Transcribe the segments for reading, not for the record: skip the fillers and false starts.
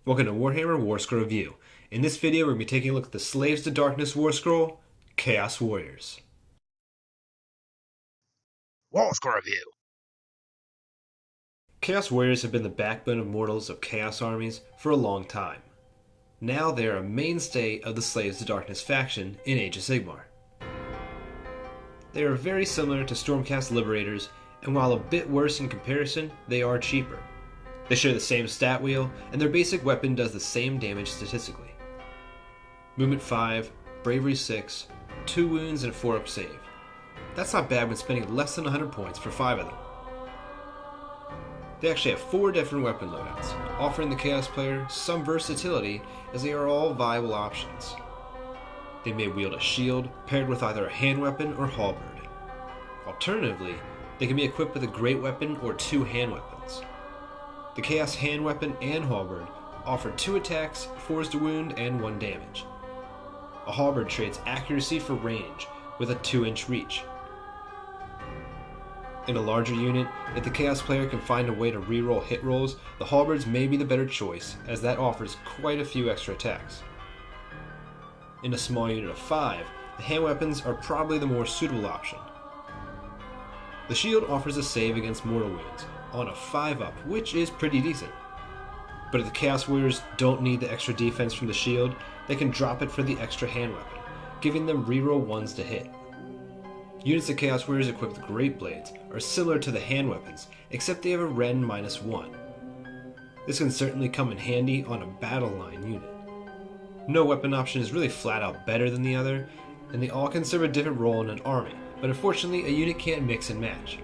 Welcome to Warhammer Warscroll Review. In this video, we're going to be taking a look at the Slaves to Darkness Warscroll, Chaos Warriors. Warscroll Review. Chaos Warriors have been the backbone of mortals of Chaos armies for a long time. Now they are a mainstay of the Slaves to Darkness faction in Age of Sigmar. They are very similar to Stormcast Liberators, and while a bit worse in comparison, they are cheaper. They share the same stat wheel, and their basic weapon does the same damage statistically. Movement 5, Bravery 6, 2 wounds and a 4-up save. That's not bad when spending less than 100 points for 5 of them. They actually have 4 different weapon loadouts, offering the Chaos player some versatility as they are all viable options. They may wield a shield paired with either a hand weapon or halberd. Alternatively, they can be equipped with a great weapon or 2 hand weapons. The Chaos hand weapon and halberd offer 2 attacks, 4s to wound, and 1 damage. A halberd trades accuracy for range with a 2-inch reach. In a larger unit, if the Chaos player can find a way to reroll hit rolls, the halberds may be the better choice, as that offers quite a few extra attacks. In a small unit of 5, the hand weapons are probably the more suitable option. The shield offers a save against mortal wounds on a 5-up, which is pretty decent. But if the Chaos Warriors don't need the extra defense from the shield, they can drop it for the extra hand weapon, giving them reroll 1s to hit. Units of Chaos Warriors equipped with Great Blades are similar to the hand weapons, except they have a Ren -1. This can certainly come in handy on a battle line unit. No weapon option is really flat out better than the other, and they all can serve a different role in an army, but unfortunately a unit can't mix and match.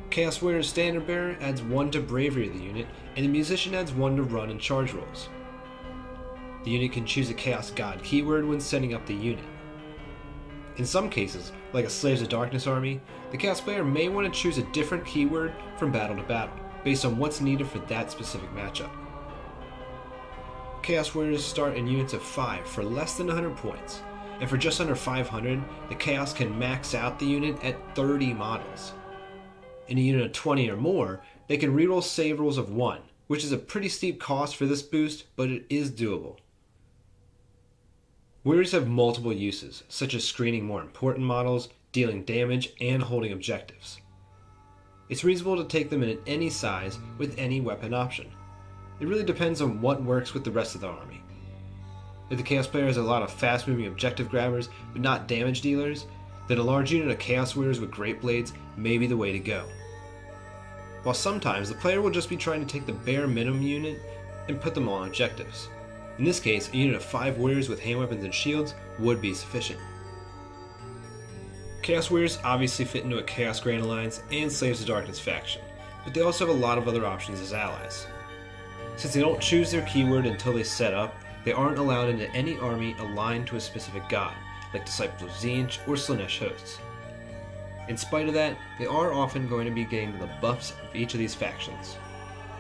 Chaos Warrior's Standard Bearer adds 1 to Bravery of the unit, and the Musician adds 1 to run and charge rolls. The unit can choose a Chaos God keyword when setting up the unit. In some cases, like a Slaves of Darkness army, the Chaos player may want to choose a different keyword from battle to battle, based on what's needed for that specific matchup. Chaos Warriors start in units of 5 for less than 100 points, and for just under 500, the Chaos can max out the unit at 30 models. In a unit of 20 or more, they can reroll save rolls of 1, which is a pretty steep cost for this boost, but it is doable. Warriors have multiple uses, such as screening more important models, dealing damage, and holding objectives. It's reasonable to take them in any size with any weapon option. It really depends on what works with the rest of the army. If the Chaos player has a lot of fast-moving objective grabbers, but not damage dealers, then a large unit of Chaos Warriors with Great Blades may be the way to go. While sometimes the player will just be trying to take the bare minimum unit and put them on objectives. In this case, a unit of 5 warriors with hand weapons and shields would be sufficient. Chaos Warriors obviously fit into a Chaos Grand Alliance and Slaves to Darkness faction, but they also have a lot of other options as allies. Since they don't choose their keyword until they set up, they aren't allowed into any army aligned to a specific god, like Disciples of Tzeentch or Slaanesh hosts. In spite of that, they are often going to be getting the buffs of each of these factions.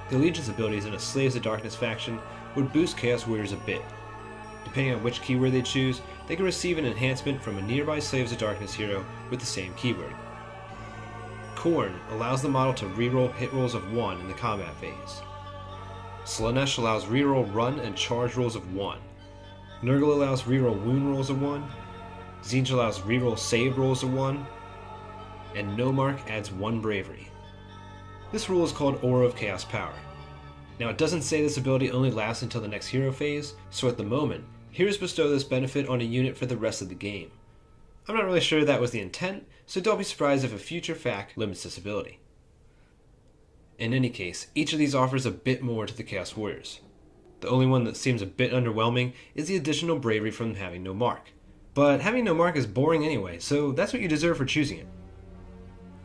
The Allegiance abilities in a Slaves of Darkness faction would boost Chaos Warriors a bit. Depending on which keyword they choose, they can receive an enhancement from a nearby Slaves of Darkness hero with the same keyword. Khorne allows the model to reroll hit rolls of 1 in the combat phase. Slaanesh allows reroll run and charge rolls of 1. Nurgle allows reroll wound rolls of 1. Tzeentch allows reroll save rolls of 1. And Nomarch adds 1 bravery. This rule is called Aura of Chaos Power. Now it doesn't say this ability only lasts until the next hero phase, so at the moment, heroes bestow this benefit on a unit for the rest of the game. I'm not really sure that was the intent, so don't be surprised if a future fact limits this ability. In any case, each of these offers a bit more to the Chaos Warriors. The only one that seems a bit underwhelming is the additional bravery from having no mark. But having no mark is boring anyway, so that's what you deserve for choosing it.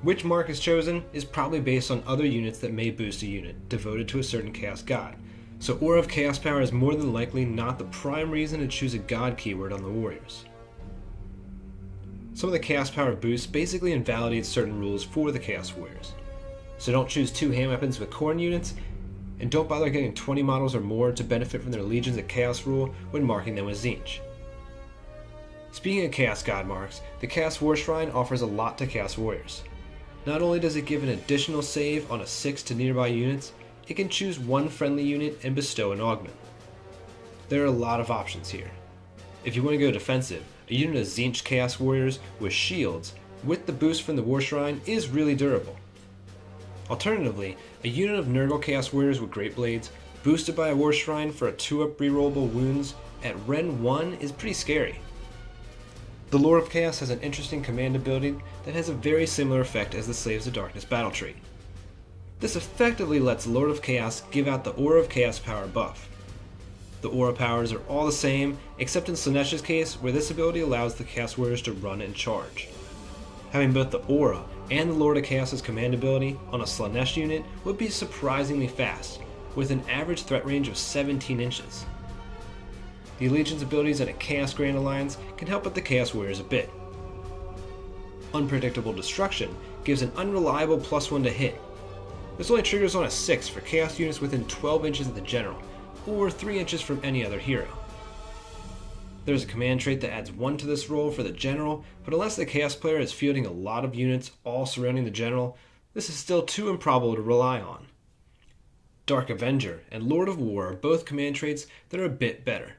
Which mark is chosen is probably based on other units that may boost a unit devoted to a certain Chaos God, so Aura of Chaos Power is more than likely not the prime reason to choose a God keyword on the Warriors. Some of the Chaos Power boosts basically invalidate certain rules for the Chaos Warriors, so don't choose 2 hand weapons with Khorne units, and don't bother getting 20 models or more to benefit from their Legions of Chaos rule when marking them with Tzeentch. Speaking of Chaos God marks, the Chaos War Shrine offers a lot to Chaos Warriors. Not only does it give an additional save on a 6 to nearby units, it can choose one friendly unit and bestow an augment. There are a lot of options here. If you want to go defensive, a unit of Tzeentch Chaos Warriors with shields, with the boost from the War Shrine, is really durable. Alternatively, a unit of Nurgle Chaos Warriors with Great Blades, boosted by a War Shrine for a 2-up rerollable wounds at Ren 1 is pretty scary. The Lord of Chaos has an interesting command ability that has a very similar effect as the Slaves of Darkness battle trait. This effectively lets Lord of Chaos give out the Aura of Chaos power buff. The aura powers are all the same, except in Slaanesh's case, where this ability allows the Chaos Warriors to run and charge. Having both the aura and the Lord of Chaos' command ability on a Slaanesh unit would be surprisingly fast, with an average threat range of 17 inches. The Allegiance abilities in a Chaos Grand Alliance can help with the Chaos Warriors a bit. Unpredictable Destruction gives an unreliable +1 to hit. This only triggers on a 6 for Chaos units within 12 inches of the General, or 3 inches from any other hero. There's a command trait that adds 1 to this roll for the General, but unless the Chaos player is fielding a lot of units all surrounding the General, this is still too improbable to rely on. Dark Avenger and Lord of War are both command traits that are a bit better.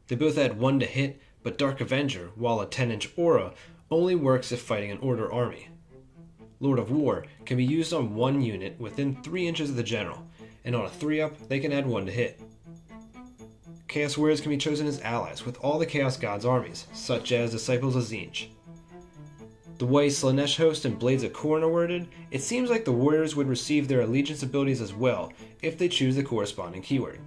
They both add 1 to hit, but Dark Avenger, while a 10-inch aura, only works if fighting an Order army. Lord of War can be used on one unit within 3 inches of the General, and on a 3-up, they can add 1 to hit. Chaos Warriors can be chosen as allies with all the Chaos Gods' armies, such as Disciples of Tzeentch. The way Slaanesh Host and Blades of Khorne are worded, it seems like the Warriors would receive their Allegiance abilities as well if they choose the corresponding keyword.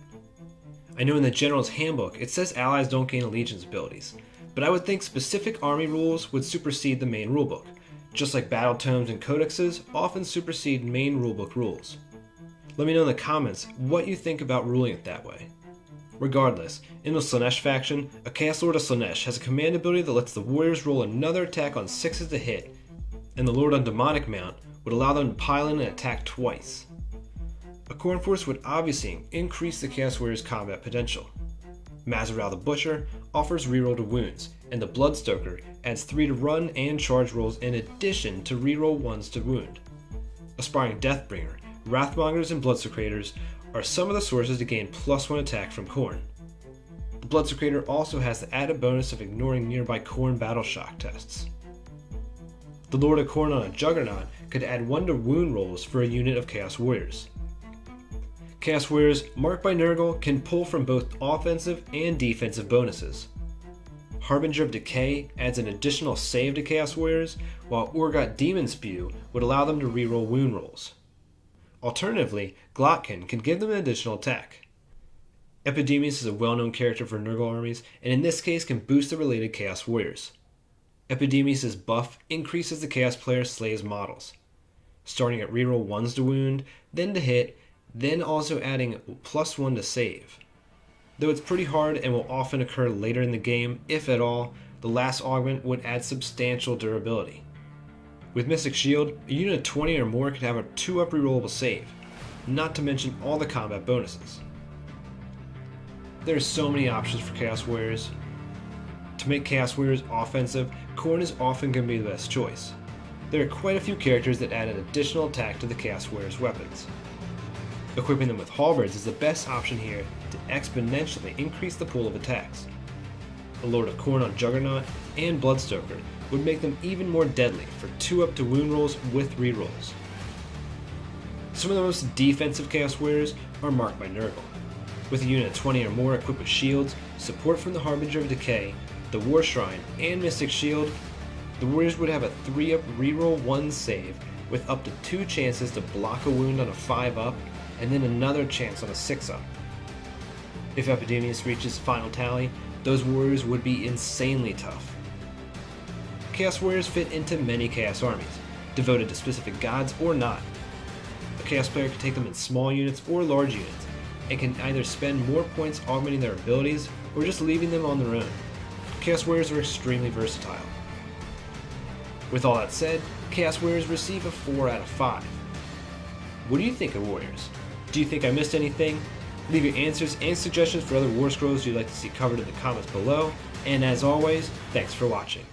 I know in the General's Handbook it says allies don't gain Allegiance abilities, but I would think specific army rules would supersede the main rulebook, just like battle tomes and codexes often supersede main rulebook rules. Let me know in the comments what you think about ruling it that way. Regardless, in the Slaanesh faction, a Chaos Lord of Slaanesh has a command ability that lets the Warriors roll another attack on 6s to hit, and the Lord on Demonic Mount would allow them to pile in and attack twice. A Khorne Force would obviously increase the Chaos Warriors' combat potential. Mazaral the Butcher offers reroll to wounds, and the Bloodstoker adds 3 to run and charge rolls in addition to reroll 1s to wound. Aspiring Deathbringer, Wrathmongers, and Bloodsecrators are some of the sources to gain +1 attack from Khorne. The Bloodsecrator also has the added bonus of ignoring nearby Khorne battle shock tests. The Lord of Khorne on a Juggernaut could add 1 to wound rolls for a unit of Chaos Warriors. Chaos Warriors marked by Nurgle can pull from both offensive and defensive bonuses. Harbinger of Decay adds an additional save to Chaos Warriors, while Urgot Demon Spew would allow them to reroll wound rolls. Alternatively, Glotkin can give them an additional attack. Epidemius is a well-known character for Nurgle armies, and in this case can boost the related Chaos Warriors. Epidemius' buff increases the Chaos player slays models, starting at reroll 1s to wound, then to hit, then also adding +1 to save. Though it's pretty hard and will often occur later in the game, if at all, the last augment would add substantial durability. With Mystic Shield, a unit of 20 or more could have a 2-up rerollable save, not to mention all the combat bonuses. There are so many options for Chaos Warriors. To make Chaos Warriors offensive, Khorne is often going to be the best choice. There are quite a few characters that add an additional attack to the Chaos Warriors' weapons. Equipping them with halberds is the best option here to exponentially increase the pool of attacks. The Lord of Khorne on Juggernaut and Bloodstoker would make them even more deadly for 2-up to wound rolls with rerolls. Some of the most defensive Chaos Warriors are marked by Nurgle. With a unit of 20 or more equipped with shields, support from the Harbinger of Decay, the War Shrine, and Mystic Shield, the Warriors would have a 3-up reroll 1 save with up to 2 chances to block a wound on a 5-up and then another chance on a 6-up. If Epidemius reaches final tally, those Warriors would be insanely tough. Chaos Warriors fit into many Chaos armies, devoted to specific gods or not. A Chaos player can take them in small units or large units, and can either spend more points augmenting their abilities or just leaving them on their own. Chaos Warriors are extremely versatile. With all that said, Chaos Warriors receive a 4 out of 5. What do you think of Warriors? Do you think I missed anything? Leave your answers and suggestions for other Warscrolls you'd like to see covered in the comments below, and as always, thanks for watching.